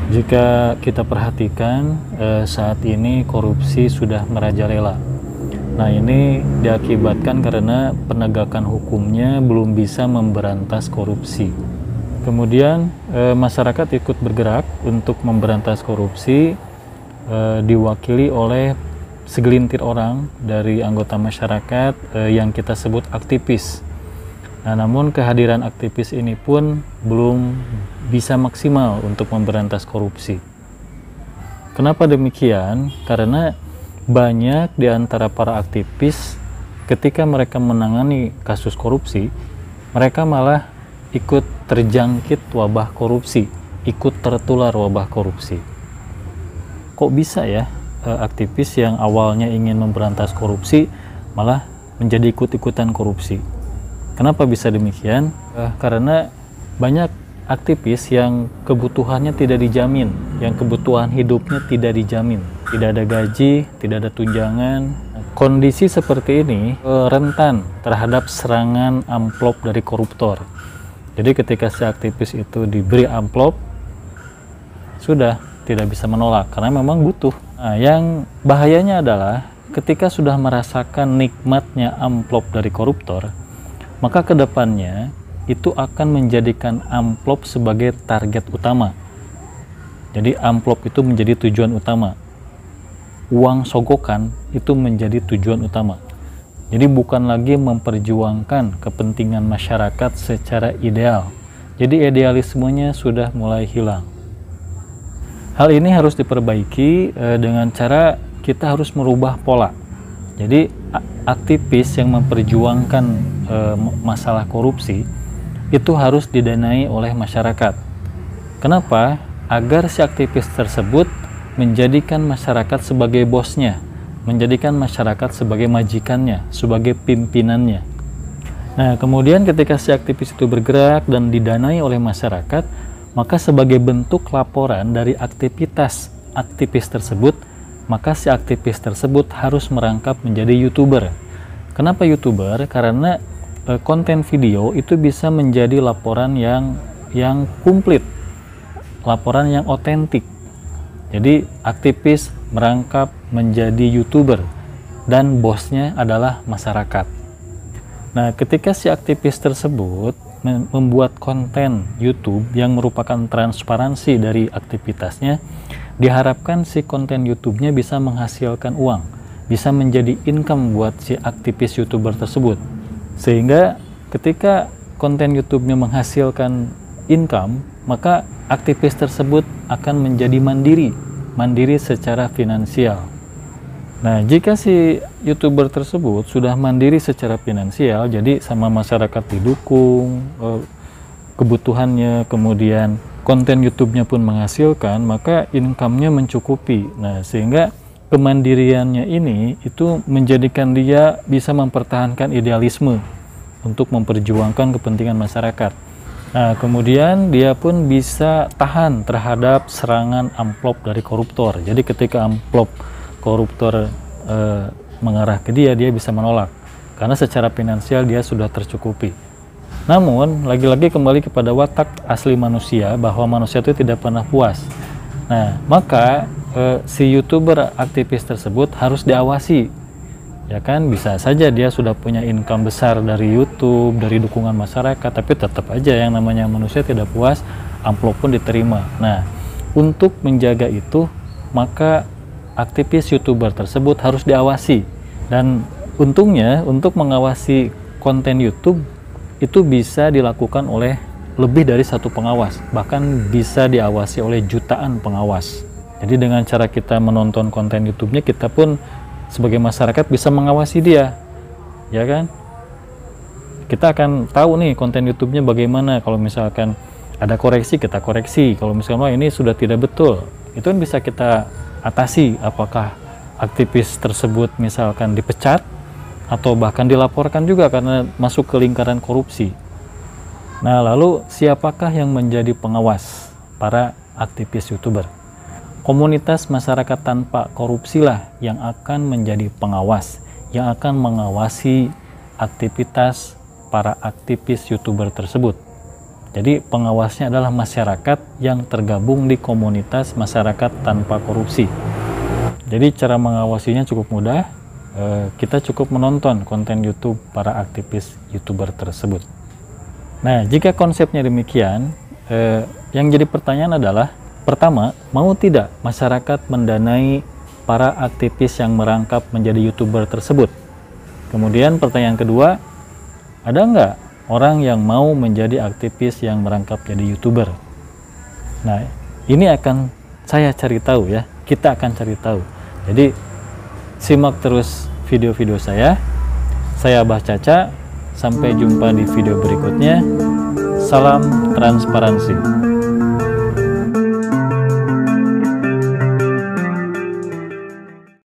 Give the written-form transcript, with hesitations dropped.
Jika kita perhatikan saat ini korupsi sudah merajalela. Nah, ini diakibatkan karena penegakan hukumnya belum bisa memberantas korupsi. Kemudian masyarakat ikut bergerak untuk memberantas korupsi, diwakili oleh segelintir orang dari anggota masyarakat yang kita sebut aktivis. Nah, namun kehadiran aktivis ini pun belum bisa maksimal untuk memberantas korupsi. Kenapa demikian? Karena banyak di antara para aktivis ketika mereka menangani kasus korupsi, mereka malah ikut terjangkit wabah korupsi, ikut tertular wabah korupsi. Kok bisa ya aktivis yang awalnya ingin memberantas korupsi malah menjadi ikut-ikutan korupsi? Kenapa bisa demikian? Karena banyak aktivis yang kebutuhannya tidak dijamin, yang kebutuhan hidupnya tidak dijamin, tidak ada gaji, tidak ada tunjangan. Kondisi seperti ini rentan terhadap serangan amplop dari koruptor. Jadi ketika si aktivis itu diberi amplop, sudah tidak bisa menolak karena memang butuh. Nah, yang bahayanya adalah ketika sudah merasakan nikmatnya amplop dari koruptor, maka kedepannya itu akan menjadikan amplop sebagai target utama. Jadi amplop itu menjadi tujuan utama. Uang sogokan itu menjadi tujuan utama. Jadi bukan lagi memperjuangkan kepentingan masyarakat secara ideal. Jadi idealismenya sudah mulai hilang. Hal ini harus diperbaiki dengan cara kita harus merubah pola. Jadi aktivis yang memperjuangkan masalah korupsi itu harus didanai oleh masyarakat. Kenapa? Agar si aktivis tersebut menjadikan masyarakat sebagai bosnya, menjadikan masyarakat sebagai majikannya, sebagai pimpinannya. Nah, kemudian ketika si aktivis itu bergerak dan didanai oleh masyarakat, maka sebagai bentuk laporan dari aktivitas aktivis tersebut, maka si aktivis tersebut harus merangkap menjadi YouTuber. Kenapa YouTuber? Karena konten video itu bisa menjadi laporan yang komplit, laporan yang otentik. Jadi aktivis merangkap menjadi YouTuber dan bosnya adalah masyarakat. Nah, ketika si aktivis tersebut membuat konten YouTube yang merupakan transparansi dari aktivitasnya, diharapkan si konten YouTube-nya bisa menghasilkan uang, bisa menjadi income buat si aktivis YouTuber tersebut. Sehingga ketika konten YouTube-nya menghasilkan income, maka aktivis tersebut akan menjadi mandiri secara finansial. Nah, jika si YouTuber tersebut sudah mandiri secara finansial, jadi sama masyarakat didukung, kebutuhannya, kemudian konten YouTube-nya pun menghasilkan, maka income-nya mencukupi. Nah, sehingga kemandiriannya ini itu menjadikan dia bisa mempertahankan idealisme untuk memperjuangkan kepentingan masyarakat. Nah, kemudian dia pun bisa tahan terhadap serangan amplop dari koruptor. Jadi ketika amplop koruptor mengarah ke dia bisa menolak karena secara finansial dia sudah tercukupi. Namun lagi-lagi kembali kepada watak asli manusia, bahwa manusia itu tidak pernah puas. Nah, maka si YouTuber aktivis tersebut harus diawasi, ya kan? Bisa saja dia sudah punya income besar dari YouTube, dari dukungan masyarakat, tapi tetap aja yang namanya manusia tidak puas, amplop pun diterima. Nah, untuk menjaga itu, maka aktivis YouTuber tersebut harus diawasi. Dan untungnya untuk mengawasi konten YouTube itu bisa dilakukan oleh lebih dari satu pengawas, bahkan bisa diawasi oleh jutaan pengawas. Jadi dengan cara kita menonton konten YouTube-nya, kita pun sebagai masyarakat bisa mengawasi dia, ya kan? Kita akan tahu nih konten YouTube-nya bagaimana. Kalau misalkan ada koreksi, kita koreksi. Kalau misalkan wah ini sudah tidak betul, itu kan bisa kita atasi. Apakah aktivis tersebut misalkan dipecat atau bahkan dilaporkan juga karena masuk ke lingkaran korupsi. Nah, lalu siapakah yang menjadi pengawas para aktivis YouTuber? Komunitas masyarakat tanpa korupsi lah yang akan menjadi pengawas, yang akan mengawasi aktivitas para aktivis YouTuber tersebut. Jadi pengawasnya adalah masyarakat yang tergabung di komunitas masyarakat tanpa korupsi. Jadi cara mengawasinya cukup mudah. Kita cukup menonton konten YouTube para aktivis YouTuber tersebut. Nah, jika konsepnya demikian, yang jadi pertanyaan adalah, pertama, mau tidak masyarakat mendanai para aktivis yang merangkap menjadi YouTuber tersebut? Kemudian pertanyaan kedua, ada nggak orang yang mau menjadi aktivis yang merangkap jadi YouTuber? Nah, ini akan saya cari tahu ya, kita akan cari tahu. Jadi, simak terus video-video saya Abah Caca, sampai jumpa di video berikutnya. Salam transparansi.